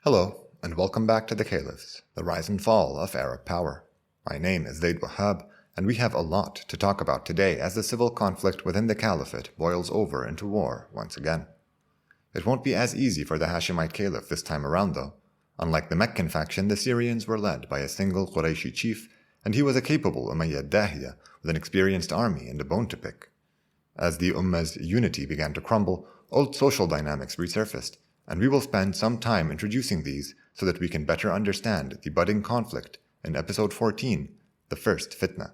Hello, and welcome back to the Caliphs, the rise and fall of Arab power. My name is Zaid Wahab, and we have a lot to talk about today as the civil conflict within the Caliphate boils over into war once again. It won't be as easy for the Hashemite Caliph this time around though. Unlike the Meccan faction, the Syrians were led by a single Qurayshi chief, and he was a capable Umayyad dahiya with an experienced army and a bone to pick. As the umma's unity began to crumble, old social dynamics resurfaced, and we will spend some time introducing these so that we can better understand the budding conflict in episode 14, The First Fitna.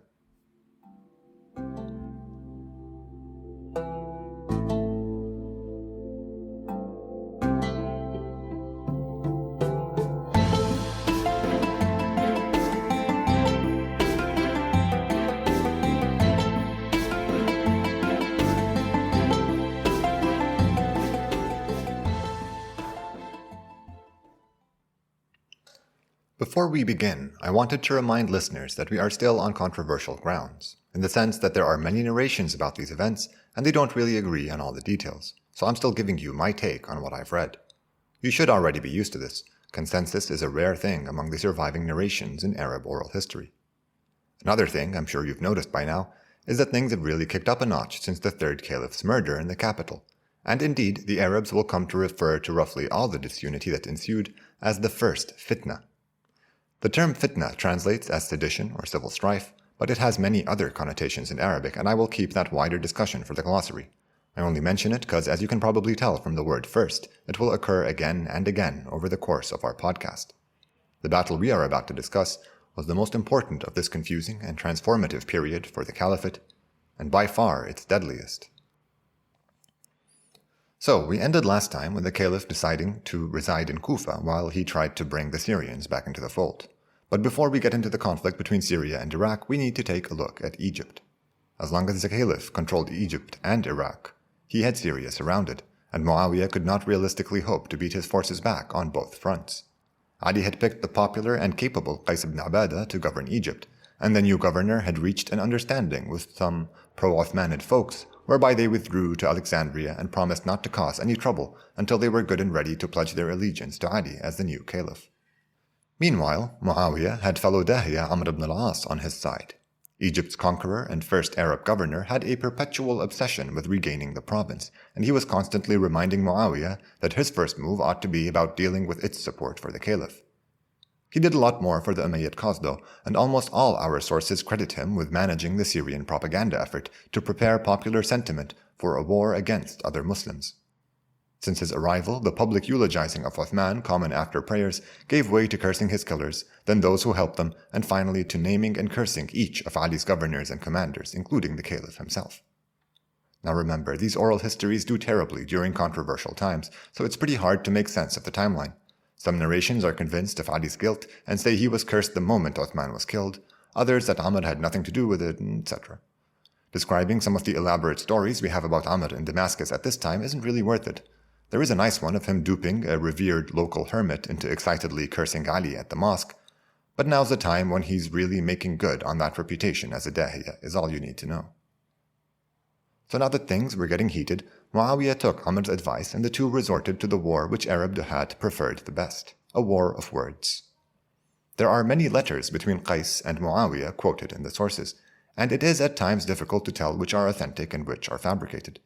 Before we begin, I wanted to remind listeners that we are still on controversial grounds, in the sense that there are many narrations about these events, and they don't really agree on all the details, so I'm still giving you my take on what I've read. You should already be used to this. Consensus is a rare thing among the surviving narrations in Arab oral history. Another thing I'm sure you've noticed by now is that things have really kicked up a notch since the third caliph's murder in the capital, and indeed the Arabs will come to refer to roughly all the disunity that ensued as the first fitna. The term fitna translates as sedition or civil strife, but it has many other connotations in Arabic, and I will keep that wider discussion for the glossary. I only mention it because, as you can probably tell from the word first, it will occur again and again over the course of our podcast. The battle we are about to discuss was the most important of this confusing and transformative period for the Caliphate, and by far its deadliest. So, we ended last time with the Caliph deciding to reside in Kufa while he tried to bring the Syrians back into the fold. But before we get into the conflict between Syria and Iraq, we need to take a look at Egypt. As long as the Caliph controlled Egypt and Iraq, he had Syria surrounded, and Muawiyah could not realistically hope to beat his forces back on both fronts. Ali had picked the popular and capable Qais ibn Ubadah to govern Egypt, and the new governor had reached an understanding with some pro-Uthmanid folks, whereby they withdrew to Alexandria and promised not to cause any trouble until they were good and ready to pledge their allegiance to Ali as the new caliph. Meanwhile, Muawiyah had fellow dahiya Amr ibn al-As on his side. Egypt's conqueror and first Arab governor had a perpetual obsession with regaining the province, and he was constantly reminding Muawiyah that his first move ought to be about dealing with its support for the caliph. He did a lot more for the Umayyad cause though, and almost all our sources credit him with managing the Syrian propaganda effort to prepare popular sentiment for a war against other Muslims. Since his arrival, the public eulogizing of Uthman, common after prayers, gave way to cursing his killers, then those who helped them, and finally to naming and cursing each of Ali's governors and commanders, including the caliph himself. Now remember, these oral histories do terribly during controversial times, so it's pretty hard to make sense of the timeline. Some narrations are convinced of Ali's guilt and say he was cursed the moment Uthman was killed, others that Amr had nothing to do with it, etc. Describing some of the elaborate stories we have about Amr in Damascus at this time isn't really worth it. There is a nice one of him duping a revered local hermit into excitedly cursing Ali at the mosque, but now's the time when he's really making good on that reputation as a dahiya, is all you need to know. So now that things were getting heated, Muawiyah took Amr's advice and the two resorted to the war which Arab duhat preferred the best, a war of words. There are many letters between Qais and Muawiyah quoted in the sources, and it is at times difficult to tell which are authentic and which are fabricated.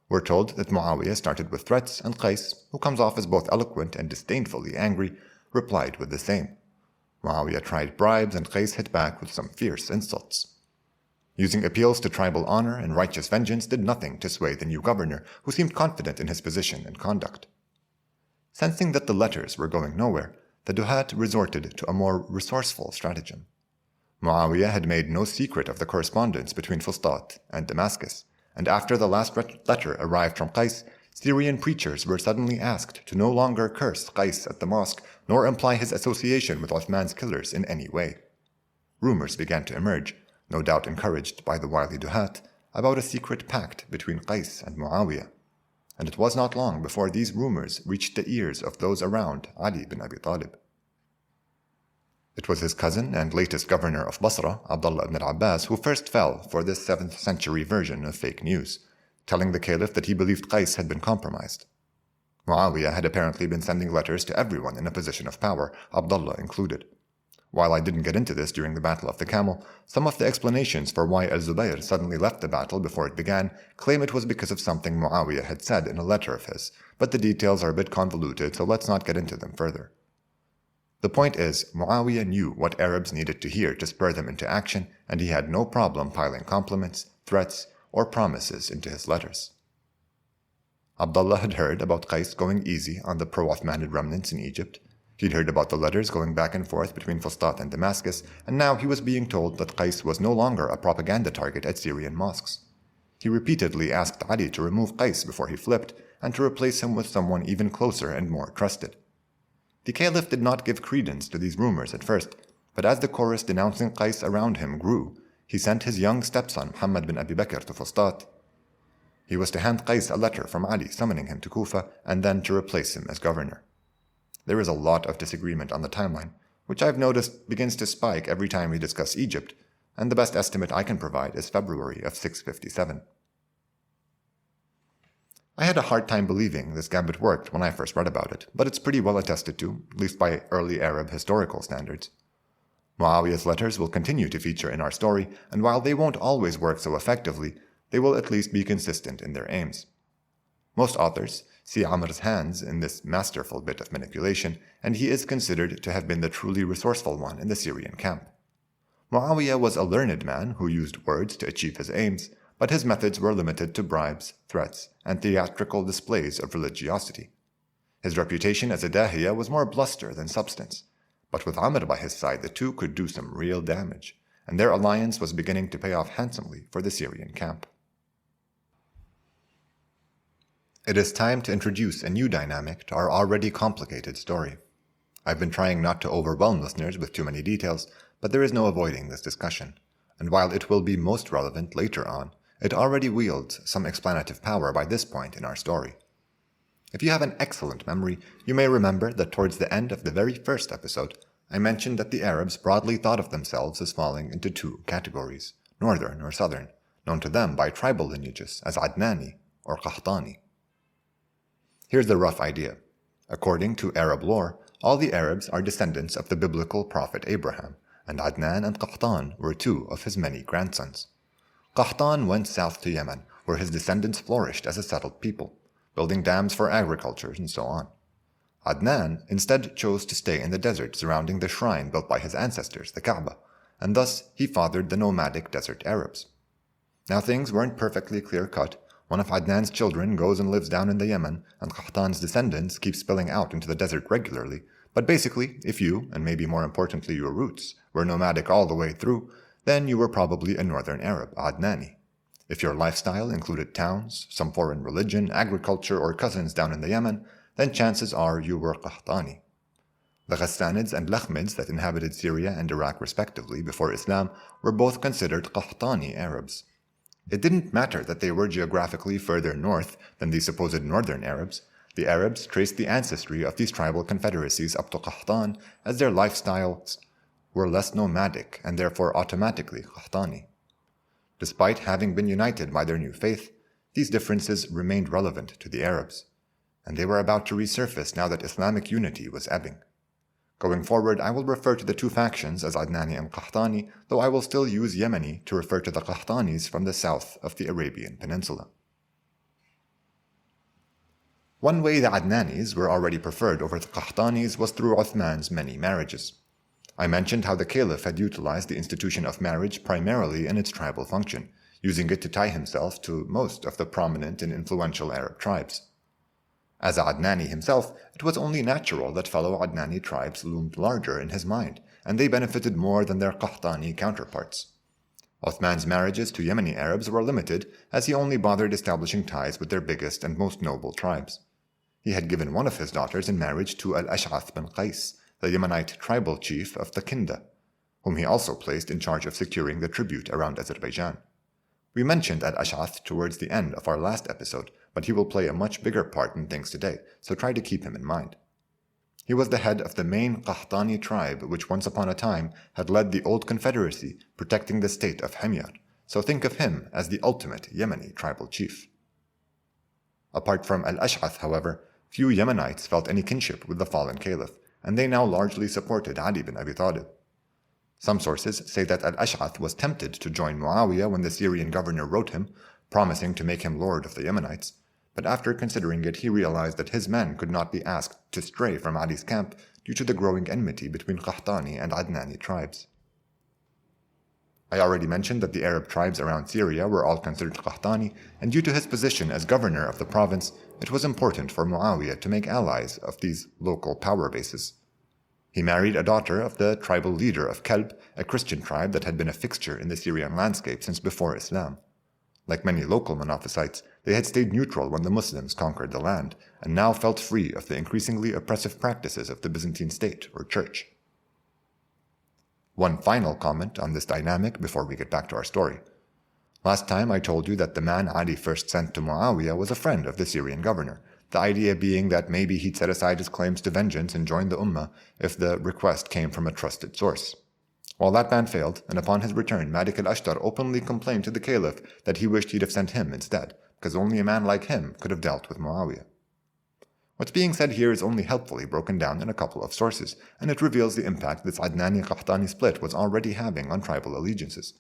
We're told that Muawiyah started with threats, and Qais, who comes off as both eloquent and disdainfully angry, replied with the same. Muawiyah tried bribes, and Qais hit back with some fierce insults. Using appeals to tribal honor and righteous vengeance did nothing to sway the new governor, who seemed confident in his position and conduct. Sensing that the letters were going nowhere, the Duhat resorted to a more resourceful stratagem. Muawiyah had made no secret of the correspondence between Fustat and Damascus, and after the last letter arrived from Qais, Syrian preachers were suddenly asked to no longer curse Qais at the mosque, nor imply his association with Uthman's killers in any way. Rumors began to emerge, no doubt encouraged by the wily Duhat, about a secret pact between Qais and Muawiyah, and it was not long before these rumors reached the ears of those around Ali bin Abi Talib. It was his cousin and latest governor of Basra, Abdullah ibn al-Abbas, who first fell for this 7th century version of fake news, telling the caliph that he believed Qais had been compromised. Muawiyah had apparently been sending letters to everyone in a position of power, Abdullah included. While I didn't get into this during the Battle of the Camel, some of the explanations for why al-Zubayr suddenly left the battle before it began claim it was because of something Muawiyah had said in a letter of his, but the details are a bit convoluted, so let's not get into them further. The point is, Muawiyah knew what Arabs needed to hear to spur them into action, and he had no problem piling compliments, threats, or promises into his letters. Abdullah had heard about Qais going easy on the pro-Uthmanid remnants in Egypt. He'd heard about the letters going back and forth between Fustat and Damascus, and now he was being told that Qais was no longer a propaganda target at Syrian mosques. He repeatedly asked Ali to remove Qais before he flipped, and to replace him with someone even closer and more trusted. The caliph did not give credence to these rumors at first, but as the chorus denouncing Qais around him grew, he sent his young stepson Muhammad bin Abi Bakr to Fustat. He was to hand Qais a letter from Ali summoning him to Kufa and then to replace him as governor. There is a lot of disagreement on the timeline, which I've noticed begins to spike every time we discuss Egypt, and the best estimate I can provide is February of 657. I had a hard time believing this gambit worked when I first read about it, but it's pretty well attested to, at least by early Arab historical standards. Muawiyah's letters will continue to feature in our story, and while they won't always work so effectively, they will at least be consistent in their aims. Most authors see Amr's hands in this masterful bit of manipulation, and he is considered to have been the truly resourceful one in the Syrian camp. Muawiyah was a learned man who used words to achieve his aims, but his methods were limited to bribes, threats, and theatrical displays of religiosity. His reputation as a dahiya was more bluster than substance, but with Amr by his side the two could do some real damage, and their alliance was beginning to pay off handsomely for the Syrian camp. It is time to introduce a new dynamic to our already complicated story. I've been trying not to overwhelm listeners with too many details, but there is no avoiding this discussion, and while it will be most relevant later on, it already wields some explanative power by this point in our story. If you have an excellent memory, you may remember that towards the end of the very first episode, I mentioned that the Arabs broadly thought of themselves as falling into two categories, northern or southern, known to them by tribal lineages as Adnani or Qahtani. Here's the rough idea. According to Arab lore, all the Arabs are descendants of the biblical prophet Abraham, and Adnan and Qahtan were two of his many grandsons. Qahtan went south to Yemen, where his descendants flourished as a settled people, building dams for agriculture and so on. Adnan instead chose to stay in the desert surrounding the shrine built by his ancestors, the Kaaba, and thus he fathered the nomadic desert Arabs. Now things weren't perfectly clear-cut. One of Adnan's children goes and lives down in the Yemen, and Qahtan's descendants keep spilling out into the desert regularly, but basically, if you, and maybe more importantly your roots, were nomadic all the way through, then you were probably a northern Arab, Adnani. If your lifestyle included towns, some foreign religion, agriculture, or cousins down in the Yemen, then chances are you were Qahtani. The Ghassanids and Lakhmids that inhabited Syria and Iraq respectively before Islam were both considered Qahtani Arabs. It didn't matter that they were geographically further north than the supposed northern Arabs. The Arabs traced the ancestry of these tribal confederacies up to Qahtan as their lifestyles were less nomadic and therefore automatically Qahtani. Despite having been united by their new faith, these differences remained relevant to the Arabs, and they were about to resurface now that Islamic unity was ebbing. Going forward, I will refer to the two factions as Adnani and Qahtani, though I will still use Yemeni to refer to the Qahtanis from the south of the Arabian Peninsula. One way the Adnanis were already preferred over the Qahtanis was through Uthman's many marriages. I mentioned how the caliph had utilized the institution of marriage primarily in its tribal function, using it to tie himself to most of the prominent and influential Arab tribes. As Adnani himself, it was only natural that fellow Adnani tribes loomed larger in his mind, and they benefited more than their Qahtani counterparts. Uthman's marriages to Yemeni Arabs were limited, as he only bothered establishing ties with their biggest and most noble tribes. He had given one of his daughters in marriage to Al-Ash'ath bin Qais, the Yemenite tribal chief of the Kinda, whom he also placed in charge of securing the tribute around Azerbaijan. We mentioned Al-Ash'ath towards the end of our last episode, but he will play a much bigger part in things today, so try to keep him in mind. He was the head of the main Qahtani tribe which once upon a time had led the old confederacy protecting the state of Himyar, so think of him as the ultimate Yemeni tribal chief. Apart from Al-Ash'ath, however, Few Yemenites felt any kinship with the fallen caliph, and they now largely supported Ali bin Abi Talib. Some sources say that Al-Ash'ath was tempted to join Muawiyah when the Syrian governor wrote him, promising to make him lord of the Yemenites, but after considering it he realized that his men could not be asked to stray from Ali's camp due to the growing enmity between Qahtani and Adnani tribes. I already mentioned that the Arab tribes around Syria were all considered Qahtani, and due to his position as governor of the province, it was important for Muawiyah to make allies of these local power bases. He married a daughter of the tribal leader of Kalb, a Christian tribe that had been a fixture in the Syrian landscape since before Islam. Like many local Monophysites, they had stayed neutral when the Muslims conquered the land, and now felt free of the increasingly oppressive practices of the Byzantine state or church. One final comment on this dynamic before we get back to our story. Last time I told you that the man Ali first sent to Muawiyah was a friend of the Syrian governor, the idea being that maybe he'd set aside his claims to vengeance and join the Ummah if the request came from a trusted source. Well, that ban failed, and upon his return, Malik al-Ashtar openly complained to the caliph that he wished he'd have sent him instead, because only a man like him could have dealt with Muawiyah. What's being said here is only helpfully broken down in a couple of sources, and it reveals the impact this Adnani-Qahtani split was already having on tribal allegiances.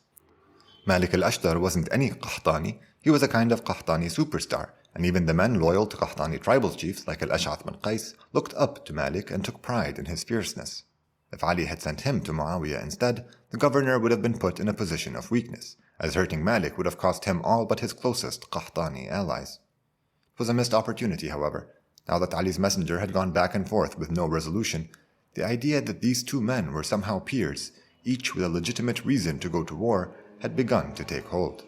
Malik al-Ashtar wasn't any Qahtani, he was a kind of Qahtani superstar, and even the men loyal to Qahtani tribal chiefs like al-Ash'ath bin Qais looked up to Malik and took pride in his fierceness. If Ali had sent him to Muawiyah instead, the governor would have been put in a position of weakness, as hurting Malik would have cost him all but his closest Qahtani allies. It was a missed opportunity, however. Now that Ali's messenger had gone back and forth with no resolution, the idea that these two men were somehow peers, each with a legitimate reason to go to war, had begun to take hold.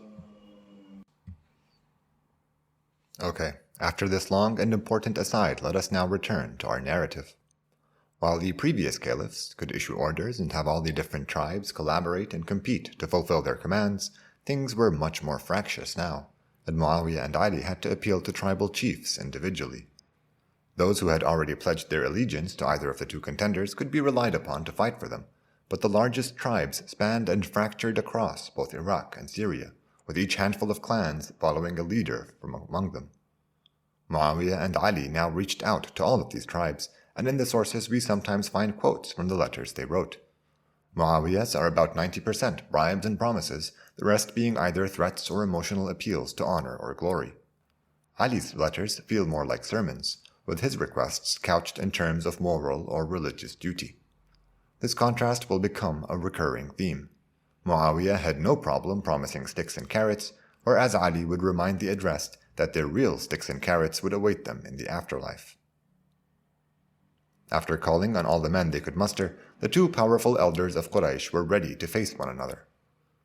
Okay, after this long and important aside, let us now return to our narrative. While the previous caliphs could issue orders and have all the different tribes collaborate and compete to fulfill their commands, things were much more fractious now, and Muawiyah and Ali had to appeal to tribal chiefs individually. Those who had already pledged their allegiance to either of the two contenders could be relied upon to fight for them, but the largest tribes spanned and fractured across both Iraq and Syria, with each handful of clans following a leader from among them. Muawiyah and Ali now reached out to all of these tribes, and in the sources we sometimes find quotes from the letters they wrote. Muawiyah's are about 90% bribes and promises, the rest being either threats or emotional appeals to honor or glory. Ali's letters feel more like sermons, with his requests couched in terms of moral or religious duty. This contrast will become a recurring theme. Muawiyah had no problem promising sticks and carrots, whereas Ali would remind the addressed that their real sticks and carrots would await them in the afterlife. After calling on all the men they could muster, the two powerful elders of Quraysh were ready to face one another.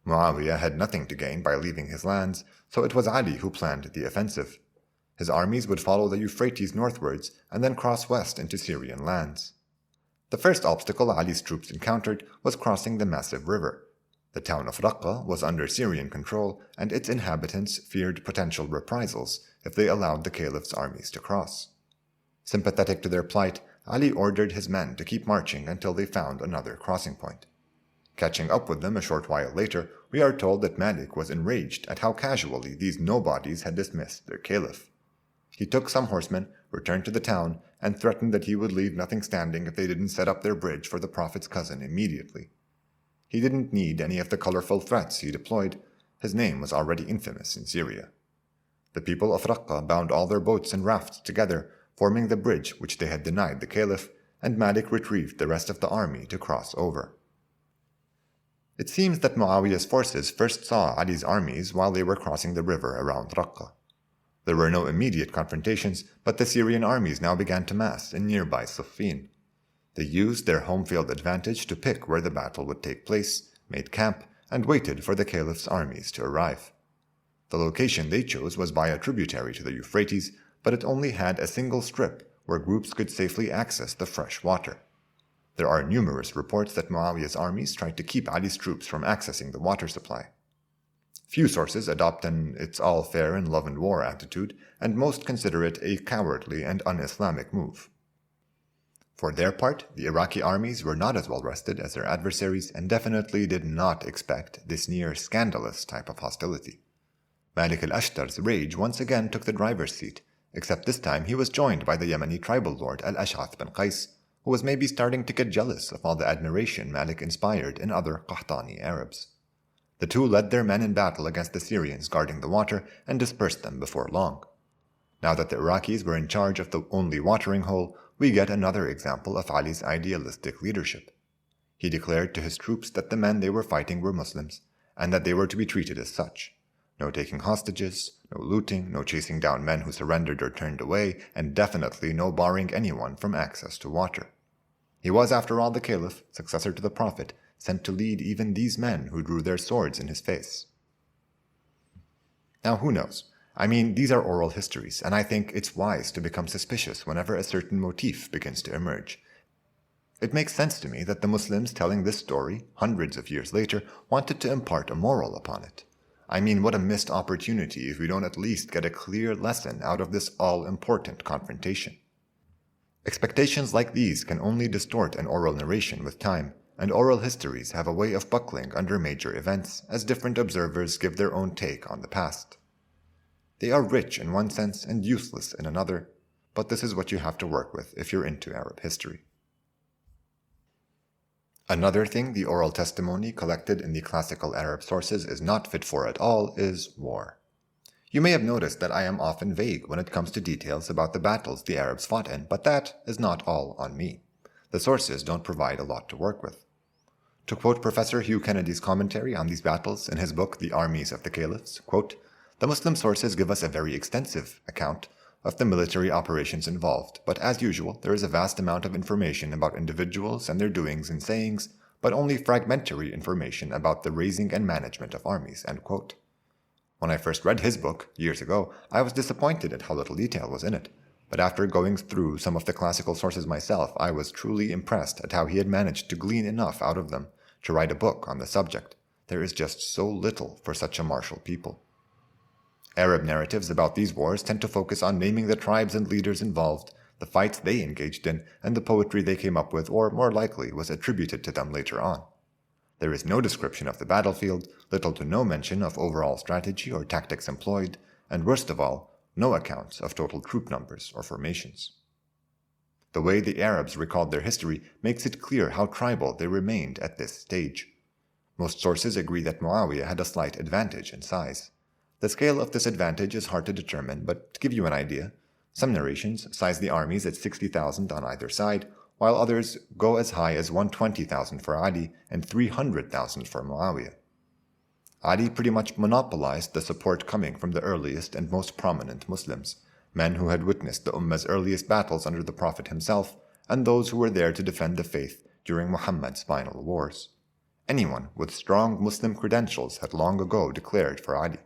Muawiyah had nothing to gain by leaving his lands, so it was Ali who planned the offensive. His armies would follow the Euphrates northwards and then cross west into Syrian lands. The first obstacle Ali's troops encountered was crossing the massive river. The town of Raqqa was under Syrian control, and its inhabitants feared potential reprisals if they allowed the caliph's armies to cross. Sympathetic to their plight, Ali ordered his men to keep marching until they found another crossing point. Catching up with them a short while later, we are told that Malik was enraged at how casually these nobodies had dismissed their caliph. He took some horsemen, returned to the town, and threatened that he would leave nothing standing if they didn't set up their bridge for the Prophet's cousin immediately. He didn't need any of the colorful threats he deployed. His name was already infamous in Syria. The people of Raqqa bound all their boats and rafts together, forming the bridge which they had denied the caliph, and Malik retrieved the rest of the army to cross over. It seems that Muawiyah's forces first saw Ali's armies while they were crossing the river around Raqqa. There were no immediate confrontations, but the Syrian armies now began to mass in nearby Siffin. They used their home field advantage to pick where the battle would take place, made camp, and waited for the caliph's armies to arrive. The location they chose was by a tributary to the Euphrates, but it only had a single strip where groups could safely access the fresh water. There are numerous reports that Muawiyah's armies tried to keep Ali's troops from accessing the water supply. Few sources adopt an "it's all fair in love and war" attitude, and most consider it a cowardly and un-Islamic move. For their part, the Iraqi armies were not as well rested as their adversaries and definitely did not expect this near scandalous type of hostility. Malik al-Ashtar's rage once again took the driver's seat, except this time he was joined by the Yemeni tribal lord Al-Ash'ath bin Qais, who was maybe starting to get jealous of all the admiration Malik inspired in other Qahtani Arabs. The two led their men in battle against the Syrians guarding the water and dispersed them before long. Now that the Iraqis were in charge of the only watering hole, we get another example of Ali's idealistic leadership. He declared to his troops that the men they were fighting were Muslims, and that they were to be treated as such. No taking hostages, no looting, no chasing down men who surrendered or turned away, and definitely no barring anyone from access to water. He was, after all, the caliph, successor to the prophet, sent to lead even these men who drew their swords in his face. Now, who knows? I mean, these are oral histories, and I think it's wise to become suspicious whenever a certain motif begins to emerge. It makes sense to me that the Muslims telling this story, hundreds of years later, wanted to impart a moral upon it. I mean, what a missed opportunity if we don't at least get a clear lesson out of this all-important confrontation. Expectations like these can only distort an oral narration with time, and oral histories have a way of buckling under major events as different observers give their own take on the past. They are rich in one sense and useless in another, but this is what you have to work with if you're into Arab history. Another thing the oral testimony collected in the classical Arab sources is not fit for at all is war. You may have noticed that I am often vague when it comes to details about the battles the Arabs fought in, but that is not all on me. The sources don't provide a lot to work with. To quote Professor Hugh Kennedy's commentary on these battles in his book The Armies of the Caliphs, quote, "The Muslim sources give us a very extensive account of the military operations involved, but as usual, there is a vast amount of information about individuals and their doings and sayings, but only fragmentary information about the raising and management of armies." End quote. When I first read his book, years ago, I was disappointed at how little detail was in it, but after going through some of the classical sources myself, I was truly impressed at how he had managed to glean enough out of them to write a book on the subject. There is just so little for such a martial people. Arab narratives about these wars tend to focus on naming the tribes and leaders involved, the fights they engaged in, and the poetry they came up with, or more likely was attributed to them later on. There is no description of the battlefield, little to no mention of overall strategy or tactics employed, and worst of all, no accounts of total troop numbers or formations. The way the Arabs recalled their history makes it clear how tribal they remained at this stage. Most sources agree that Muawiyah had a slight advantage in size. The scale of this advantage is hard to determine, but to give you an idea, some narrations size the armies at 60,000 on either side, while others go as high as 120,000 for Adi and 300,000 for Muawiyah. Adi pretty much monopolized the support coming from the earliest and most prominent Muslims, men who had witnessed the Ummah's earliest battles under the Prophet himself, and those who were there to defend the faith during Muhammad's final wars. Anyone with strong Muslim credentials had long ago declared for Adi.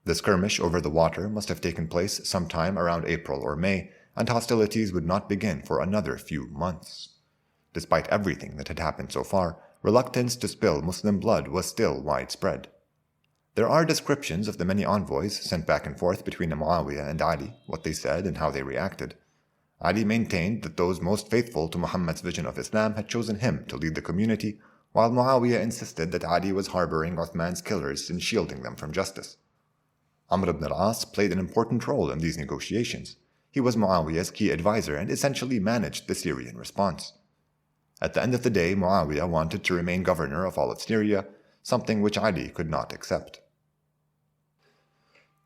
The skirmish over the water must have taken place sometime around April or May, and hostilities would not begin for another few months. Despite everything that had happened so far, reluctance to spill Muslim blood was still widespread. There are descriptions of the many envoys sent back and forth between Muawiyah and Ali, what they said and how they reacted. Ali maintained that those most faithful to Muhammad's vision of Islam had chosen him to lead the community, while Muawiyah insisted that Ali was harboring Uthman's killers and shielding them from justice. Amr ibn al-As played an important role in these negotiations. He was Muawiyah's key advisor and essentially managed the Syrian response. At the end of the day, Muawiyah wanted to remain governor of all of Syria, something which Ali could not accept.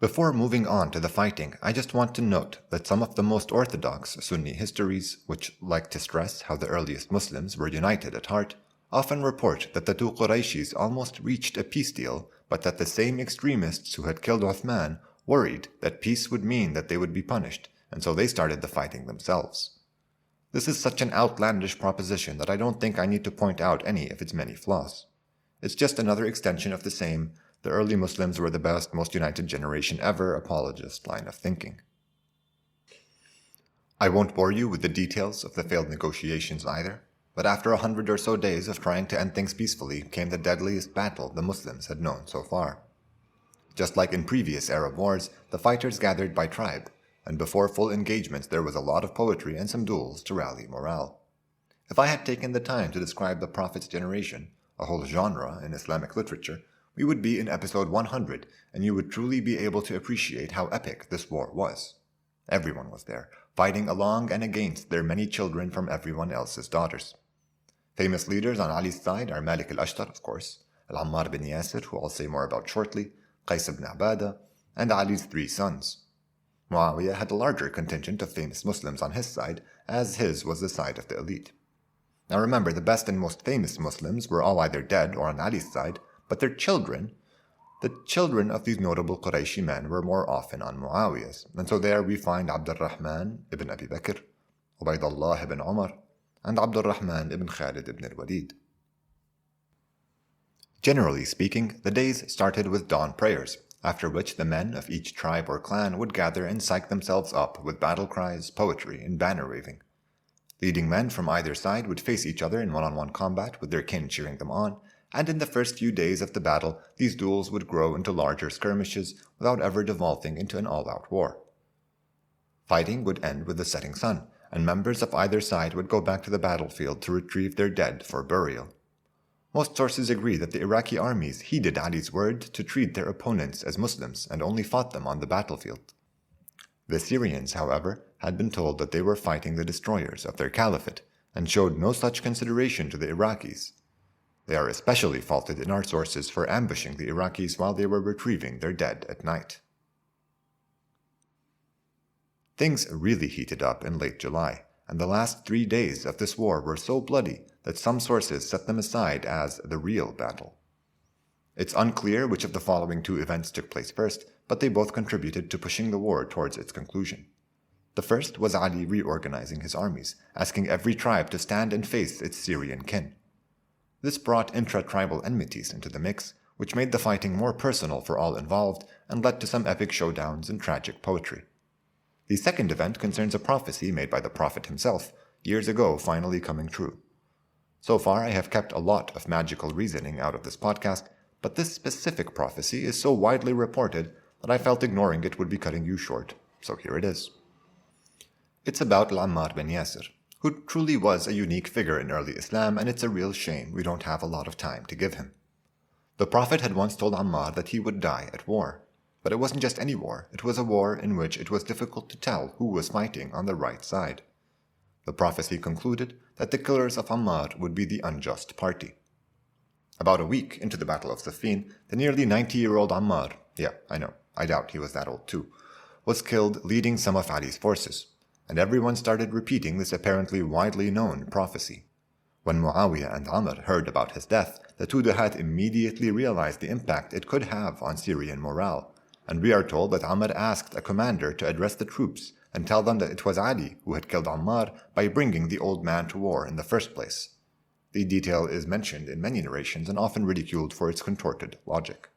Before moving on to the fighting, I just want to note that some of the most orthodox Sunni histories, which like to stress how the earliest Muslims were united at heart, often report that the two Qurayshis almost reached a peace deal, but that the same extremists who had killed Uthman worried that peace would mean that they would be punished, and so they started the fighting themselves. This is such an outlandish proposition that I don't think I need to point out any of its many flaws. It's just another extension of the same, the early Muslims were the best, most united generation ever apologist line of thinking. I won't bore you with the details of the failed negotiations either, but after 100 or so days of trying to end things peacefully came the deadliest battle the Muslims had known so far. Just like in previous Arab wars, the fighters gathered by tribe, and before full engagements there was a lot of poetry and some duels to rally morale. If I had taken the time to describe the Prophet's generation, a whole genre in Islamic literature, we would be in episode 100, and you would truly be able to appreciate how epic this war was. Everyone was there, fighting along and against their many children from everyone else's daughters. Famous leaders on Ali's side are Malik al-Ashtar, of course, Al-Ammar bin Yasir, who I'll say more about shortly, Qais ibn Abada, and Ali's 3 sons. Muawiyah had a larger contingent of famous Muslims on his side, as his was the side of the elite. Now remember, the best and most famous Muslims were all either dead or on Ali's side, but their children, the children of these notable Qurayshi men, were more often on Muawiyah's, and so there we find Abd al-Rahman ibn Abi Bakr, Ubaydullah ibn Umar, and Abd al-Rahman ibn Khalid ibn al-Walid. Generally speaking, the days started with dawn prayers, after which the men of each tribe or clan would gather and psych themselves up with battle cries, poetry, and banner waving. Leading men from either side would face each other in one-on-one combat with their kin cheering them on, and in the first few days of the battle, these duels would grow into larger skirmishes without ever devolving into an all-out war. Fighting would end with the setting sun, and members of either side would go back to the battlefield to retrieve their dead for burial. Most sources agree that the Iraqi armies heeded Ali's word to treat their opponents as Muslims and only fought them on the battlefield. The Syrians, however, had been told that they were fighting the destroyers of their caliphate and showed no such consideration to the Iraqis. They are especially faulted in our sources for ambushing the Iraqis while they were retrieving their dead at night. Things really heated up in late July, and the last 3 days of this war were so bloody that some sources set them aside as the real battle. It's unclear which of the following 2 events took place first, but they both contributed to pushing the war towards its conclusion. The first was Ali reorganizing his armies, asking every tribe to stand and face its Syrian kin. This brought intra-tribal enmities into the mix, which made the fighting more personal for all involved and led to some epic showdowns and tragic poetry. The second event concerns a prophecy made by the Prophet himself, years ago finally coming true. So far, I have kept a lot of magical reasoning out of this podcast, but this specific prophecy is so widely reported that I felt ignoring it would be cutting you short, so here it is. It's about Al-Ammar bin Yasir, who truly was a unique figure in early Islam, and it's a real shame we don't have a lot of time to give him. The Prophet had once told Ammar that he would die at war, but it wasn't just any war, it was a war in which it was difficult to tell who was fighting on the right side. The prophecy concluded that the killers of Ammar would be the unjust party. About a week into the Battle of Siffin, the nearly 90-year-old Ammar, yeah, I know, I doubt he was that old too, was killed leading some of Ali's forces, and everyone started repeating this apparently widely known prophecy. When Muawiyah and Amr heard about his death, the two Duhat immediately realized the impact it could have on Syrian morale, and we are told that Amr asked a commander to address the troops and tell them that it was Ali who had killed Ammar by bringing the old man to war in the first place. The detail is mentioned in many narrations and often ridiculed for its contorted logic.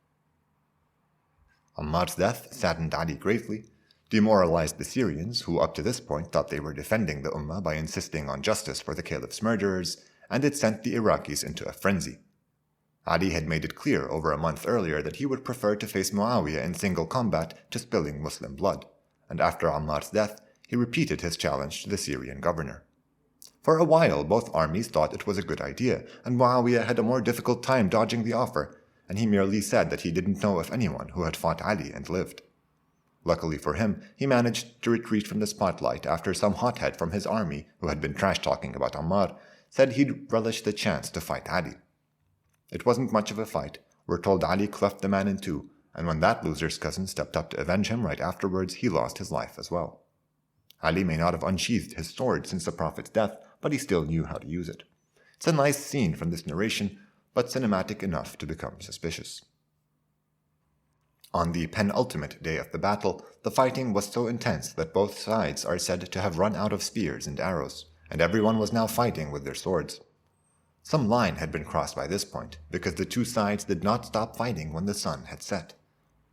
Ammar's death saddened Ali greatly, demoralized the Syrians, who up to this point thought they were defending the umma by insisting on justice for the caliph's murderers, and it sent the Iraqis into a frenzy. Ali had made it clear over a month earlier that he would prefer to face Muawiyah in single combat to spilling Muslim blood, and after Ammar's death, he repeated his challenge to the Syrian governor. For a while, both armies thought it was a good idea, and Muawiyah had a more difficult time dodging the offer, and he merely said that he didn't know of anyone who had fought Ali and lived. Luckily for him, he managed to retreat from the spotlight after some hothead from his army, who had been trash-talking about Ammar, said he'd relish the chance to fight Ali. It wasn't much of a fight. We're told Ali cleft the man in two, and when that loser's cousin stepped up to avenge him right afterwards, he lost his life as well. Ali may not have unsheathed his sword since the Prophet's death, but he still knew how to use it. It's a nice scene from this narration, but cinematic enough to become suspicious. On the penultimate day of the battle, the fighting was so intense that both sides are said to have run out of spears and arrows, and everyone was now fighting with their swords. Some line had been crossed by this point, because the two sides did not stop fighting when the sun had set.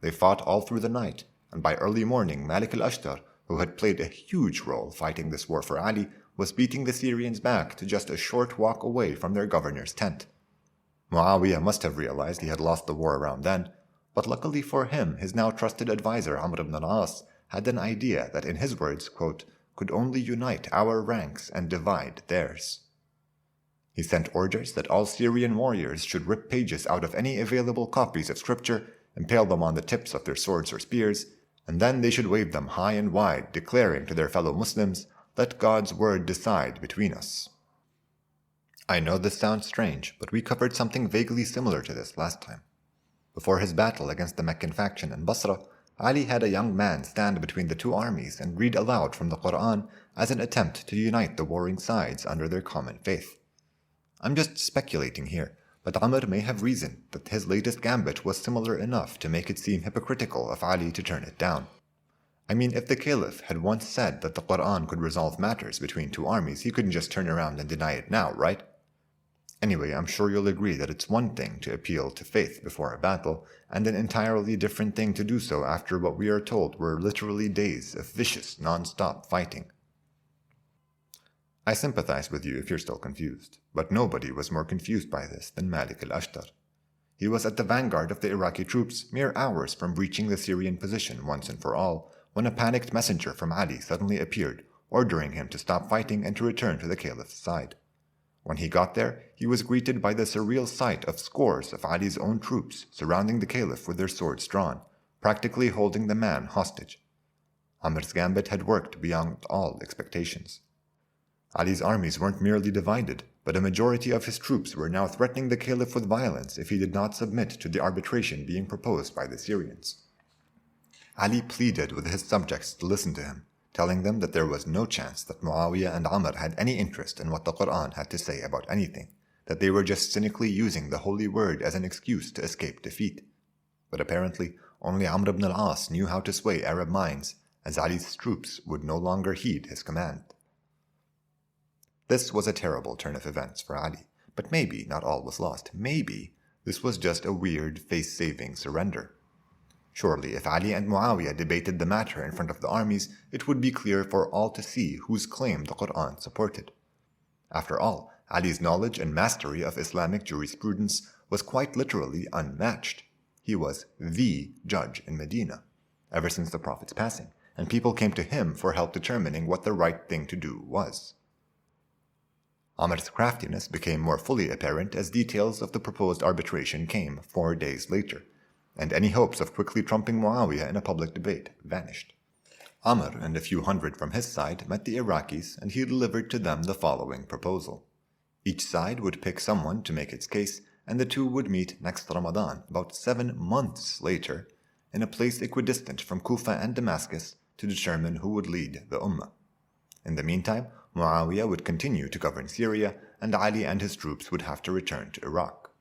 They fought all through the night, and by early morning Malik al-Ashtar, who had played a huge role fighting this war for Ali, was beating the Syrians back to just a short walk away from their governor's tent. Muawiyah must have realized he had lost the war around then, but luckily for him, his now trusted advisor Amr ibn al-As had an idea that, in his words, quote, could only unite our ranks and divide theirs. He sent orders that all Syrian warriors should rip pages out of any available copies of scripture, impale them on the tips of their swords or spears, and then they should wave them high and wide, declaring to their fellow Muslims, "Let God's word decide between us." I know this sounds strange, but we covered something vaguely similar to this last time. Before his battle against the Meccan faction in Basra, Ali had a young man stand between the two armies and read aloud from the Quran as an attempt to unite the warring sides under their common faith. I'm just speculating here, but Amr may have reasoned that his latest gambit was similar enough to make it seem hypocritical of Ali to turn it down. I mean, if the caliph had once said that the Quran could resolve matters between two armies, he couldn't just turn around and deny it now, right? Anyway, I'm sure you'll agree that it's one thing to appeal to faith before a battle, and an entirely different thing to do so after what we are told were literally days of vicious, non-stop fighting. I sympathize with you if you're still confused, but nobody was more confused by this than Malik al-Ashtar. He was at the vanguard of the Iraqi troops, mere hours from reaching the Syrian position once and for all, when a panicked messenger from Ali suddenly appeared, ordering him to stop fighting and to return to the caliph's side. When he got there, he was greeted by the surreal sight of scores of Ali's own troops surrounding the caliph with their swords drawn, practically holding the man hostage. Amr's gambit had worked beyond all expectations. Ali's armies weren't merely divided, but a majority of his troops were now threatening the caliph with violence if he did not submit to the arbitration being proposed by the Syrians. Ali pleaded with his subjects to listen to him, telling them that there was no chance that Muawiyah and Amr had any interest in what the Quran had to say about anything, that they were just cynically using the holy word as an excuse to escape defeat. But apparently, only Amr ibn al-As knew how to sway Arab minds, as Ali's troops would no longer heed his command. This was a terrible turn of events for Ali, but maybe not all was lost. Maybe this was just a weird, face-saving surrender. Surely, if Ali and Muawiyah debated the matter in front of the armies, it would be clear for all to see whose claim the Quran supported. After all, Ali's knowledge and mastery of Islamic jurisprudence was quite literally unmatched. He was the judge in Medina, ever since the Prophet's passing, and people came to him for help determining what the right thing to do was. Amr's craftiness became more fully apparent as details of the proposed arbitration came 4 days later, and any hopes of quickly trumping Muawiyah in a public debate vanished. Amr and a few hundred from his side met the Iraqis, and he delivered to them the following proposal. Each side would pick someone to make its case, and the two would meet next Ramadan, about 7 months later, in a place equidistant from Kufa and Damascus to determine who would lead the umma. In the meantime, Muawiyah would continue to govern Syria, and Ali and his troops would have to return to Iraq.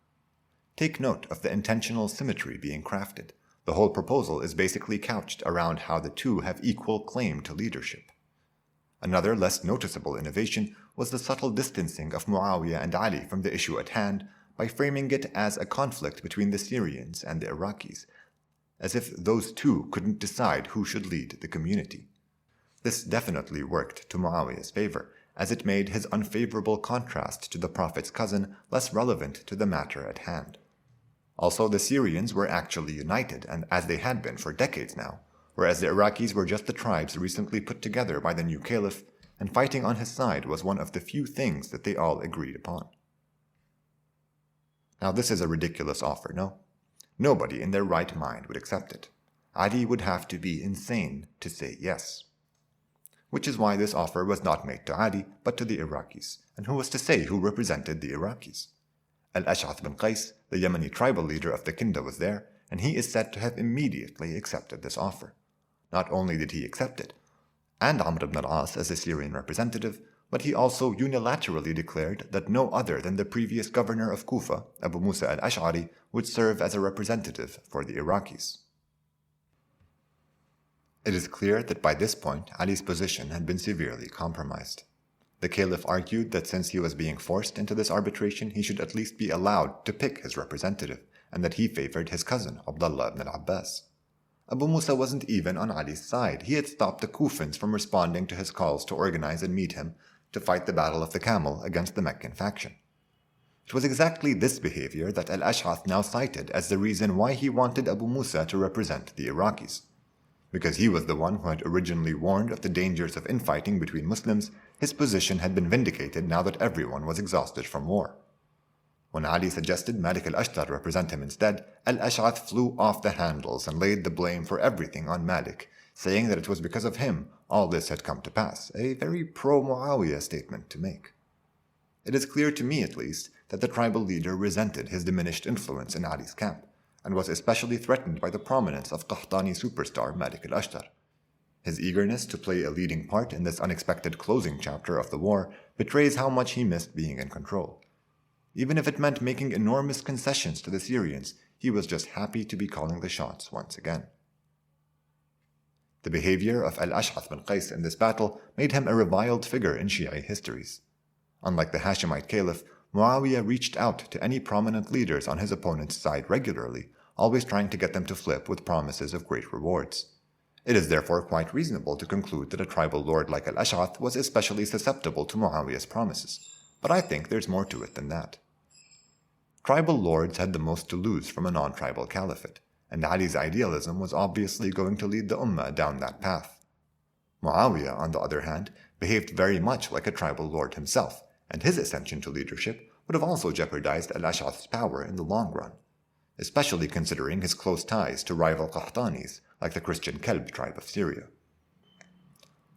Take note of the intentional symmetry being crafted. The whole proposal is basically couched around how the two have equal claim to leadership. Another less noticeable innovation was the subtle distancing of Muawiyah and Ali from the issue at hand by framing it as a conflict between the Syrians and the Iraqis, as if those two couldn't decide who should lead the community. This definitely worked to Muawiyah's favor, as it made his unfavorable contrast to the Prophet's cousin less relevant to the matter at hand. Also, the Syrians were actually united, and as they had been for decades now, whereas the Iraqis were just the tribes recently put together by the new caliph, and fighting on his side was one of the few things that they all agreed upon. Now this is a ridiculous offer, no? Nobody in their right mind would accept it. Ali would have to be insane to say yes. Which is why this offer was not made to Ali, but to the Iraqis. And who was to say who represented the Iraqis? Al-Ash'ath bin Qais, the Yemeni tribal leader of the Kinda, was there, and he is said to have immediately accepted this offer. Not only did he accept it, and Amr ibn al-As as a Syrian representative, but he also unilaterally declared that no other than the previous governor of Kufa, Abu Musa al-Ash'ari, would serve as a representative for the Iraqis. It is clear that by this point, Ali's position had been severely compromised. The caliph argued that since he was being forced into this arbitration, he should at least be allowed to pick his representative, and that he favored his cousin, Abdullah ibn al-Abbas. Abu Musa wasn't even on Ali's side. He had stopped the Kufans from responding to his calls to organize and meet him to fight the Battle of the Camel against the Meccan faction. It was exactly this behavior that Al-Ash'ath now cited as the reason why he wanted Abu Musa to represent the Iraqis. Because he was the one who had originally warned of the dangers of infighting between Muslims, his position had been vindicated now that everyone was exhausted from war. When Ali suggested Malik al-Ashtar represent him instead, al-Ash'ath flew off the handles and laid the blame for everything on Malik, saying that it was because of him all this had come to pass, a very pro-Muawiyah statement to make. It is clear to me, at least, that the tribal leader resented his diminished influence in Ali's camp, and was especially threatened by the prominence of Qahtani superstar Malik al-Ashtar. His eagerness to play a leading part in this unexpected closing chapter of the war betrays how much he missed being in control. Even if it meant making enormous concessions to the Syrians, he was just happy to be calling the shots once again. The behavior of al-Ash'ath bin Qais in this battle made him a reviled figure in Shi'i histories. Unlike the Hashemite caliph, Muawiyah reached out to any prominent leaders on his opponent's side regularly, always trying to get them to flip with promises of great rewards. It is therefore quite reasonable to conclude that a tribal lord like al-Ash'ath was especially susceptible to Muawiyah's promises, but I think there's more to it than that. Tribal lords had the most to lose from a non-tribal caliphate, and Ali's idealism was obviously going to lead the umma down that path. Muawiyah, on the other hand, behaved very much like a tribal lord himself, and his ascension to leadership would have also jeopardized al-Ash'ath's power in the long run, especially considering his close ties to rival Qahtanis like the Christian Kalb tribe of Syria.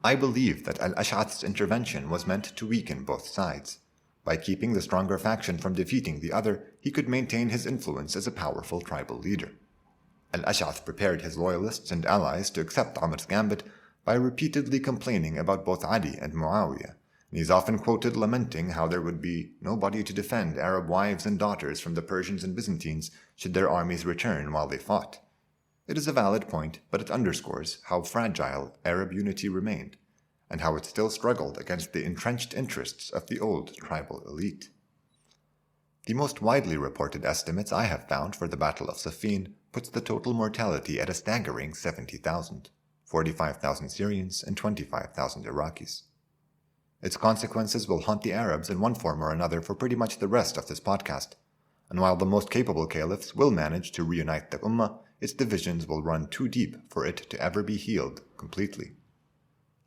I believe that al-Ash'ath's intervention was meant to weaken both sides. By keeping the stronger faction from defeating the other, he could maintain his influence as a powerful tribal leader. Al-Ash'ath prepared his loyalists and allies to accept Amr's gambit by repeatedly complaining about both Ali and Muawiyah. He is often quoted lamenting how there would be nobody to defend Arab wives and daughters from the Persians and Byzantines should their armies return while they fought. It is a valid point, but it underscores how fragile Arab unity remained, and how it still struggled against the entrenched interests of the old tribal elite. The most widely reported estimates I have found for the Battle of Siffin puts the total mortality at a staggering 70,000, 45,000 Syrians and 25,000 Iraqis. Its consequences will haunt the Arabs in one form or another for pretty much the rest of this podcast, and while the most capable caliphs will manage to reunite the Ummah, its divisions will run too deep for it to ever be healed completely.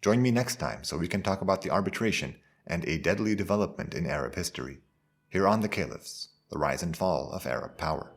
Join me next time so we can talk about the arbitration and a deadly development in Arab history, here on the Caliphs, the rise and fall of Arab power.